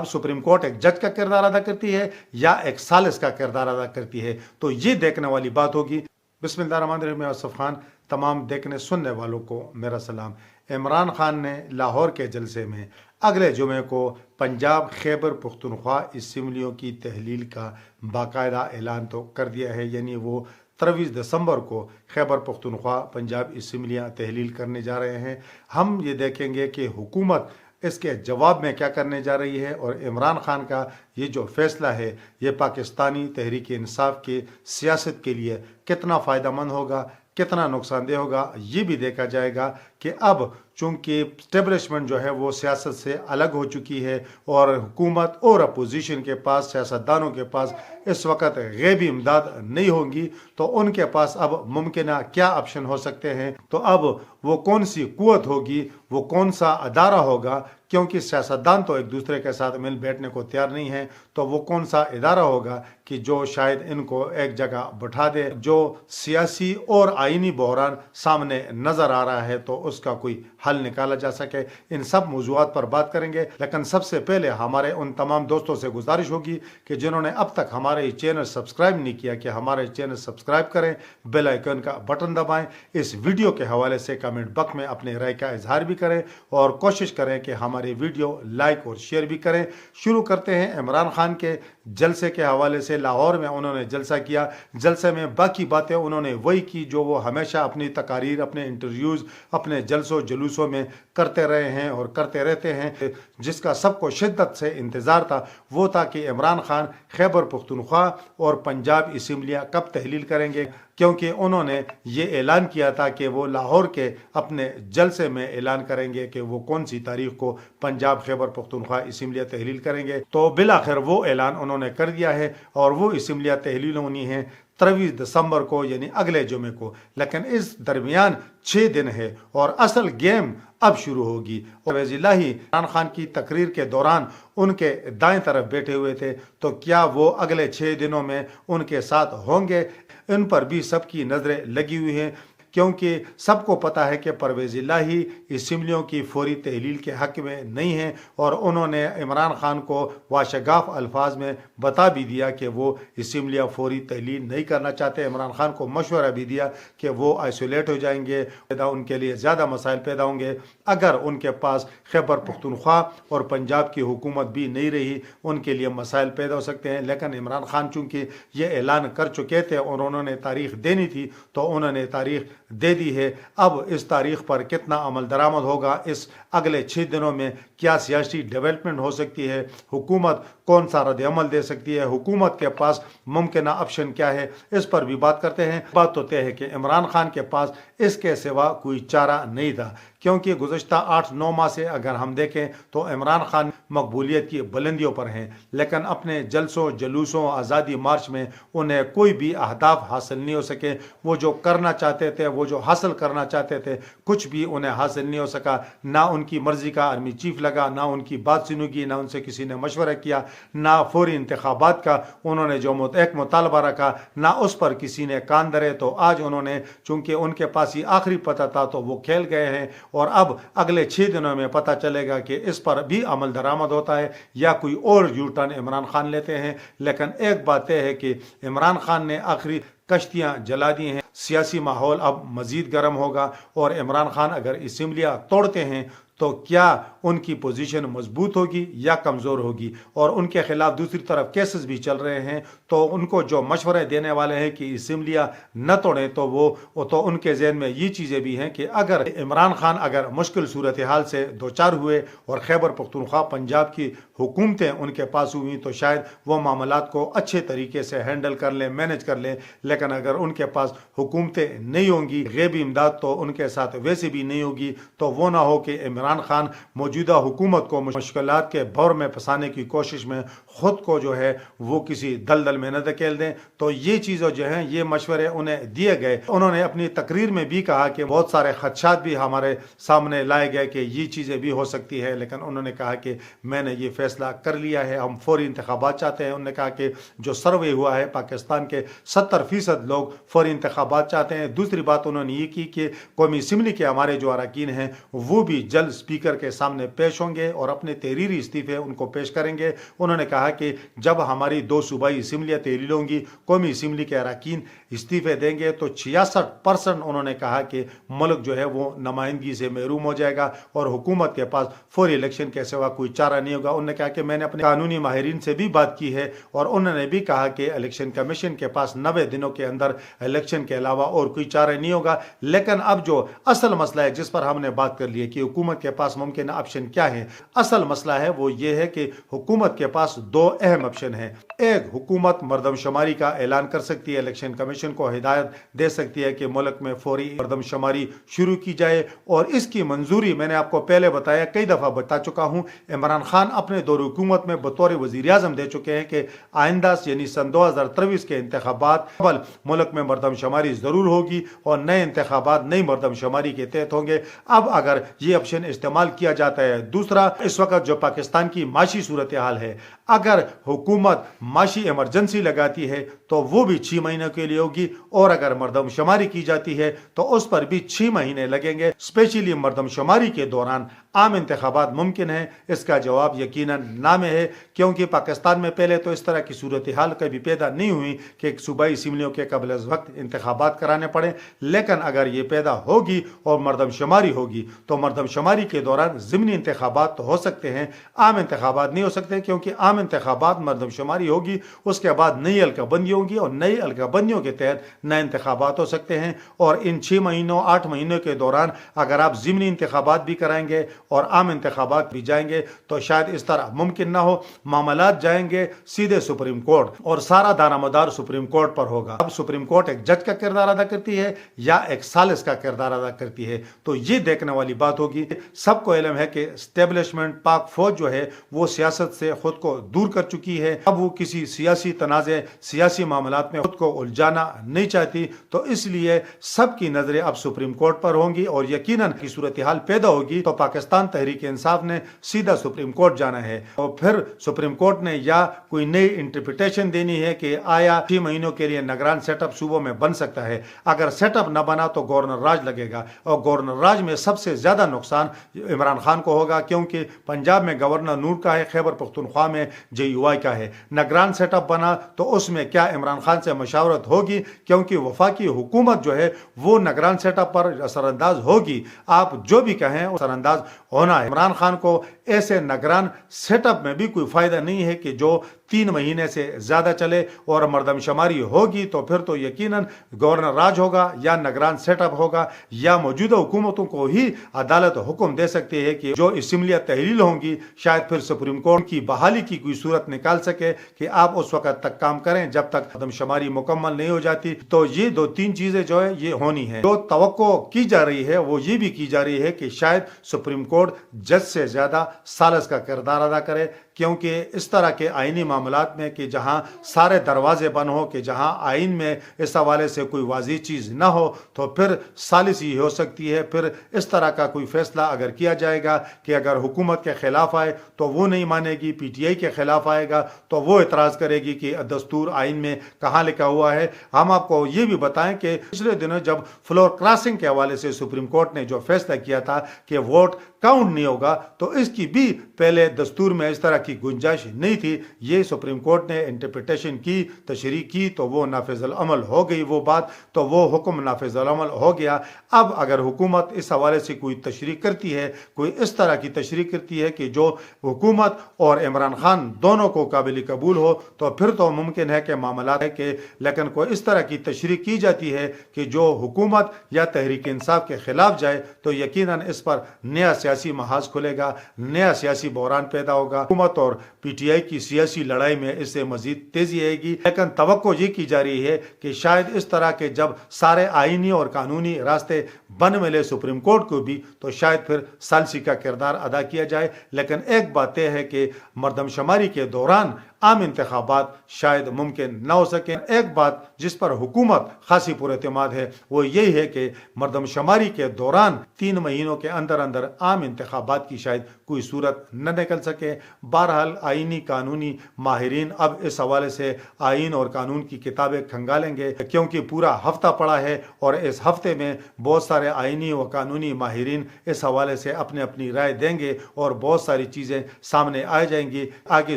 اب supreme court एक जज का किरदार अदा करती है या एक सालिस का किरदार अदा करती है, तो ये देखने वाली बात होगी। बिस्मिल्लाहिर्रहमानिर्रहीम। मैं आसिफ खान, तमाम देखने सुनने वालों को मेरा सलाम। इमरान खान ने लाहौर के जलसे में अगले जुमे को पंजाब खैबर पख्तूनख्वा असम्बलियों की तहलील का बाकायदा ऐलान तो कर दिया है, यानी वो 23 दिसंबर को खैबर पख्तूनख्वा पंजाब असम्बलियाँ तहलील करने जा रहे हैं। हम ये देखेंगे कि हुकूमत इसके जवाब में क्या करने जा रही है और इमरान खान का ये जो फैसला है ये पाकिस्तानी तहरीक इंसाफ की सियासत के लिए कितना फ़ायदेमंद होगा, कितना नुकसानदेह होगा, ये भी देखा जाएगा कि अब चूँकि स्टेबलिशमेंट जो है वो सियासत से अलग हो चुकी है और हुकूमत और अपोजिशन के पास, सियासतदानों के पास इस वक्त गैबी इमदाद नहीं होंगी, तो उनके पास अब मुमकिन क्या ऑप्शन हो सकते हैं। तो अब वो कौन सी कुव्वत होगी, वो कौन सा अदारा होगा, क्योंकि सियासतदान तो एक दूसरे के साथ मिल बैठने को तैयार नहीं है, तो वो कौन सा इदारा होगा कि जो शायद इनको एक जगह बैठा दे। जो सियासी और आईनी बहरान सामने नज़र आ रहा है तो उसका कोई हल निकाला जा सके। इन सब मौज़ूआत पर बात करेंगे, लेकिन सबसे पहले हमारे उन तमाम दोस्तों से गुजारिश होगी कि जिन्होंने अब तक हमारे चैनल सब्सक्राइब नहीं किया कि हमारे चैनल सब्सक्राइब करें, बेल आइकन का बटन दबाएं, इस वीडियो के हवाले से कमेंट बॉक्स में अपने राय का इजहार भी करें और कोशिश करें कि हमारी वीडियो लाइक और शेयर भी करें। शुरू करते हैं इमरान खान के जलसे के हवाले से। लाहौर में उन्होंने जलसा किया, जलसे में बाकी बातें उन्होंने वही की जो वो हमेशा अपनी तकारीर, अपने इंटरव्यूज़, अपने जलसों जुलूसों में करते रहे हैं और करते रहते हैं। जिसका सबको शिद्दत से इंतज़ार था वो था कि इमरान खान खैबर पख्तूनख्वा और पंजाब असम्बलियाँ कब तहलील करेंगे, क्योंकि उन्होंने ये ऐलान किया था कि वो लाहौर के अपने जलसे में ऐलान करेंगे कि वो कौन सी तारीख को पंजाब खैबर पख्तूनख्वा असम्बलियाँ तहलील करेंगे। तो बिलाखिर वो ऐलान उन्होंने कर दिया है और वो असम्बलियाँ तहलील होनी है 23 दिसंबर को, यानी अगले जुमे को। लेकिन इस दरमियान 6 दिन है और असल गेम अब शुरू होगी। और वज़ीर इमरान खान की तकरीर के दौरान उनके दाएं तरफ बैठे हुए थे, तो क्या वो अगले 6 दिनों में उनके साथ होंगे, इन पर भी सबकी नज़रें लगी हुई हैं, क्योंकि सबको पता है कि परवेज़ इलाही असम्बलियों की फौरी तहलील के हक़ में नहीं हैं और उन्होंने इमरान खान को वाशगाफ अल्फाज में बता भी दिया कि वो असम्बलियाँ फौरी तहलील नहीं करना चाहते। इमरान खान को मशवरा भी दिया कि वो आइसोलेट हो जाएंगे, उनके लिए ज़्यादा मसाइल पैदा होंगे अगर उनके पास खैबर पख्तूनख्वा और पंजाब की हुकूमत भी नहीं रही, उनके लिए मसाइल पैदा हो सकते हैं। लेकिन इमरान खान चूँकि ये ऐलान कर चुके थे और उन्होंने तारीख देनी थी तो उन्होंने तारीख दे दी है। अब इस तारीख पर कितना अमल दरामद होगा, इस अगले 6 दिनों में क्या सियासी डेवलपमेंट हो सकती है, हुकूमत कौन सा रद्द अमल दे सकती है, हुकूमत के पास मुमकिन ऑप्शन क्या है, इस पर भी बात करते हैं। बात तो तय है कि इमरान खान के पास इसके सिवा कोई चारा नहीं था, क्योंकि गुज़श्ता 8-9 माह से अगर हम देखें तो इमरान खान मकबूलियत की बुलंदियों पर हैं, लेकिन अपने जलसों जुलूसों आज़ादी मार्च में उन्हें कोई भी अहदाफ हासिल नहीं हो सके। वो जो करना चाहते थे, वो जो हासिल करना चाहते थे, कुछ भी उन्हें हासिल नहीं हो सका। ना उनकी मर्ज़ी का आर्मी चीफ लगा, ना उनकी बात सुनूगी, ना उनसे किसी ने मशवरा किया, ना फौरी इंतखाबात का उन्होंने जो एक मुतालबा रखा, ना उस पर किसी ने कान धरे। तो आज उन्होंने, चूँकि उनके पास ही आखिरी पता था, तो वो खेल गए हैं और अब अगले 6 दिनों में पता चलेगा कि इस पर भी अमल दरामद होता है या कोई और यू टर्न इमरान खान लेते हैं। लेकिन एक बात है कि इमरान खान ने आखिरी कश्तियाँ जला दी हैं, सियासी माहौल अब मज़ीद गर्म होगा और इमरान खान अगर असम्बलियाँ तोड़ते हैं तो क्या उनकी पोजीशन मजबूत होगी या कमज़ोर होगी। और उनके खिलाफ दूसरी तरफ केसेस भी चल रहे हैं, तो उनको जो मशवरे देने वाले हैं कि असम्बलियाँ न तोड़ें, तो उनके जहन में ये चीज़ें भी हैं कि अगर इमरान खान अगर मुश्किल सूरत हाल से दो चार हुए और खैबर पख्तूनख्वा पंजाब की हुकूमतें उनके पास हुई तो शायद वो मामलात को अच्छे तरीके से हैंडल कर लें, मैनेज कर लें। लेकिन अगर उनके पास हुकूमतें नहीं होंगी, गैबी इमदाद तो उनके साथ वैसे भी नहीं होगी, तो वो ना हो कि इमरान खान मौजूदा हुकूमत को मुश्किलात के भौर में फंसाने की कोशिश में ख़ुद को जो है वो किसी दलदल में न धकेल दें। तो ये चीज़ें जो हैं, ये मशवरे उन्हें दिए गए। उन्होंने अपनी तकरीर में भी कहा कि बहुत सारे खदशात भी हमारे सामने लाए गए कि ये चीज़ें भी हो सकती है, लेकिन उन्होंने कहा कि मैंने ये फैसला कर लिया है, हम फौरी इंतखाबात चाहते हैं। उन्होंने कहा कि जो सर्वे हुआ है, पाकिस्तान के 70% लोग फौरी इंतखाबात चाहते हैं। दूसरी बात उन्होंने ये की कि कौमी असम्बली के हमारे जो अरकान हैं वो भी जल्द स्पीकर के सामने पेश होंगे और अपने तहरीरी इस्तीफे उनको पेश करेंगे। उन्होंने कहा कि जब हमारी 2 सूबाई असम्बलियाँ तहरील होंगी, कौमी असम्बली के अरकान इस्तीफे देंगे तो 66% उन्होंने कहा कि मुल्क जो है वो नुमाइंदगी से महरूम हो जाएगा और हुकूमत के पास फौरी इलेक्शन के सिवा कोई चारा नहीं होगा। उन्होंने कहा कि मैंने अपने कानूनी माहिरीन से भी बात की है और उन्होंने भी कहा कि इलेक्शन कमीशन के पास 90 दिनों के अंदर इलेक्शन के अलावा और कोई चारा नहीं होगा। लेकिन अब जो असल मसला है जिस पर हमने बात कर ली है कि हुकूमत के पास मुमकिन ऑप्शन क्या है, असल मसला है वो ये है कि हुकूमत के पास 2 अहम ऑप्शन है। एक, हुकूमत मरदमशुमारी का ऐलान कर सकती है, इलेक्शन कमीशन को हिदायत दे सकती है कि मुल्क में फौरी मरदमशुमारी शुरू की जाए और इसकी मंजूरी मैंने आपको पहले बताया, कई दफ़ा बता चुका हूँ। इमरान खान अपने दौर हुकूमत में बतौर वज़ीर आज़म दे चुके हैं कि आइंदा यानी सन 2023 के इंतखाबात कबल मुल्क में मरदमशुमारी ज़रूर होगी और नए इंतखाबात नई मरदमशुमारी के तहत होंगे। अब अगर ये ऑप्शन इस्तेमाल किया जाता है। दूसरा, इस वक्त जो पाकिस्तान की माशी सूरत हाल है, अगर हुकूमत माशी इमरजेंसी लगाती है तो वो भी 6 महीनों के लिए होगी और अगर मरदमशुमारी की जाती है तो उस पर भी 6 महीने लगेंगे। स्पेशली मरदमशुमारी के दौरान आम इंतखाबात मुमकिन है? इसका जवाब यकीनन ना में है, क्योंकि पाकिस्तान में पहले तो इस तरह की सूरत हाल कभी पैदा नहीं हुई कि सूबाई असम्बलियों के कबल अज़ वक्त इंतखाबात कराने पड़े। लेकिन अगर ये पैदा होगी और मरदमशुमारी होगी तो मरदमशुमारी के दौरान ज़िमनी इंतखाबात तो हो सकते हैं, आम इंतखाबात नहीं हो सकते, क्योंकि आम इंतखाबात मरदमशुमारी होगी, उसके बाद नई हल्काबंदी होगी और नई हल्काबंदियों के तहत नए इंतखाबात हो सकते हैं। और इन 6 महीनों 8 महीनों के दौरान अगर आप ज़िमनी इंतखाबात भी कराएंगे और आम इंतखाबात भी जाएंगे तो शायद इस तरह मुमकिन ना हो। मामलात जाएंगे सीधे सुप्रीम कोर्ट और सारा दारोमदार सुप्रीम कोर्ट पर होगा। अब सुप्रीम कोर्ट एक जज का किरदार अदा करती है या एक सालिस का किरदार अदा करती है, तो ये देखने वाली बात होगी। सबको इल्म है कि एस्टेब्लिशमेंट पाक फौज जो है वो सियासत से खुद को दूर कर चुकी है। अब वो किसी सियासी तनाज़े सियासी मामलात में खुद को उलझाना नहीं चाहती, तो इसलिए सबकी नजरें अब सुप्रीम कोर्ट पर होंगी और यकीनन की सूरत हाल पैदा होगी तो पाकिस्तान तहरीक इंसाफ ने सीधा सुप्रीम कोर्ट जाना है और फिर सुप्रीम कोर्ट ने या कोई नई इंटरप्रिटेशन देनी है कि आया 6 महीनों के लिए निगरान सेटअप सूबों में बन सकता है। अगर सेटअप न बना तो गवर्नर राज लगेगा और गवर्नर राज में सबसे ज्यादा नुकसान इमरान खान को होगा, क्योंकि पंजाब में गवर्नर नूर का है, खैबर पख्तूनख्वा में JUI का है। निगरान सेटअप बना तो उसमें क्या इमरान खान से मशावरत होगी, क्योंकि वफाकी हुकूमत जो है वो निगरान सेटअप पर असरअंदाज होगी। आप जो भी कहें असरअंदाज होना है। इमरान खान को ऐसे निगरान सेटअप में भी कोई फायदा नहीं है कि जो 3 महीने से ज्यादा चले और मरदमशुमारी होगी तो फिर तो यकीनन गवर्नर राज होगा या निगरान सेटअप होगा या मौजूदा हुकूमतों को ही अदालत हुक्म दे सकती है कि जो असम्बलियाँ तहरील होंगी शायद फिर सुप्रीम कोर्ट की बहाली की कोई सूरत निकाल सके कि आप उस वक्त तक काम करें जब तक मरदमशुमारी मुकम्मल नहीं हो जाती। तो ये 2-3 चीजें जो है ये होनी है। जो तवक्को की जा रही है वो ये भी की जा रही है कि शायद सुप्रीम कोर्ट जज से ज्यादा सालिस का किरदार अदा करे, क्योंकि इस तरह के आईनी मामलात में कि जहां सारे दरवाजे बंद हो, कि जहां आइन में इस हवाले से कोई वाज़ी चीज़ ना हो, तो फिर सालिस ही हो सकती है। फिर इस तरह का कोई फैसला अगर किया जाएगा कि अगर हुकूमत के खिलाफ आए तो वो नहीं मानेगी, PTI के खिलाफ आएगा तो वो एतराज़ करेगी कि दस्तूर आइन में कहाँ लिखा हुआ है। हम आपको ये भी बताएं कि पिछले दिनों जब फ्लोर क्रॉसिंग के हवाले से सुप्रीम कोर्ट ने जो फैसला किया था कि वोट काउंट नहीं होगा, तो इसकी भी पहले दस्तूर में इस तरह की गुंजाइश नहीं थी। ये सुप्रीम कोर्ट ने इंटरप्रिटेशन की, तशरीह की, तो वो नाफिज़ुल अमल हो गई वो बात, तो वो हुक्म नाफिज़ुल अमल हो गया। अब अगर हुकूमत इस हवाले से कोई तशरीह करती है, कोई इस तरह की तशरीह करती है कि जो हुकूमत और इमरान खान दोनों को काबिल कबूल हो, तो फिर तो मुमकिन है कि मामला है कि, लेकिन कोई इस तरह की तशरीह की जाती है कि जो हुकूमत या तहरीक इंसाफ के खिलाफ जाए, तो यकीनन इस पर नया सियासी महाज खुलेगा, नया सियासी बहरान पैदा होगा। हुकूमत और PTI की सियासी लड़ाई में इससे मजीद तेजी आएगी। लेकिन तवक्को ये की जा रही है कि शायद इस तरह के जब सारे आईनी और कानूनी रास्ते बन मिले सुप्रीम कोर्ट को भी, तो शायद फिर सालिसी का किरदार अदा किया जाए। लेकिन एक बात यह है कि मरदमशुमारी के दौरान आम इंतखाबात शायद मुमकिन न हो सके। एक बात जिस पर हुकूमत खासी पुरएतमाद है वो यही है कि मरदमशुमारी के दौरान 3 महीनों के अंदर अंदर आम انتخابات کی شاید کوئی صورت نہ نکل سکے۔ بہرحال آئینی قانونی ماہرین اب اس حوالے سے آئین اور قانون کی کتابیں کھنگالیں گے، کیونکہ پورا ہفتہ پڑا ہے اور اس ہفتے میں بہت سارے آئینی و قانونی ماہرین اس حوالے سے اپنی اپنی رائے دیں گے اور بہت ساری چیزیں سامنے آ جائیں گی۔ آگے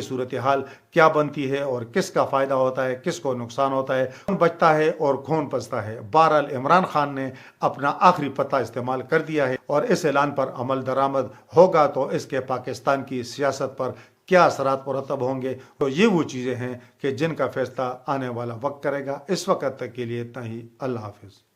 صورتحال کیا بنتی ہے اور کس کا فائدہ ہوتا ہے، کس کو نقصان ہوتا ہے، کون بچتا ہے اور کون پستا ہے۔ بہرحال عمران خان نے اپنا آخری پتہ استعمال کر دیا ہے اور اس اعلان پر عمل درآمد ہوگا تو اس کے پاکستان کی سیاست پر کیا اثرات مرتب ہوں گے، تو یہ وہ چیزیں ہیں کہ جن کا فیصلہ آنے والا وقت کرے گا۔ اس وقت تک کے لیے اتنا ہی۔ اللہ حافظ۔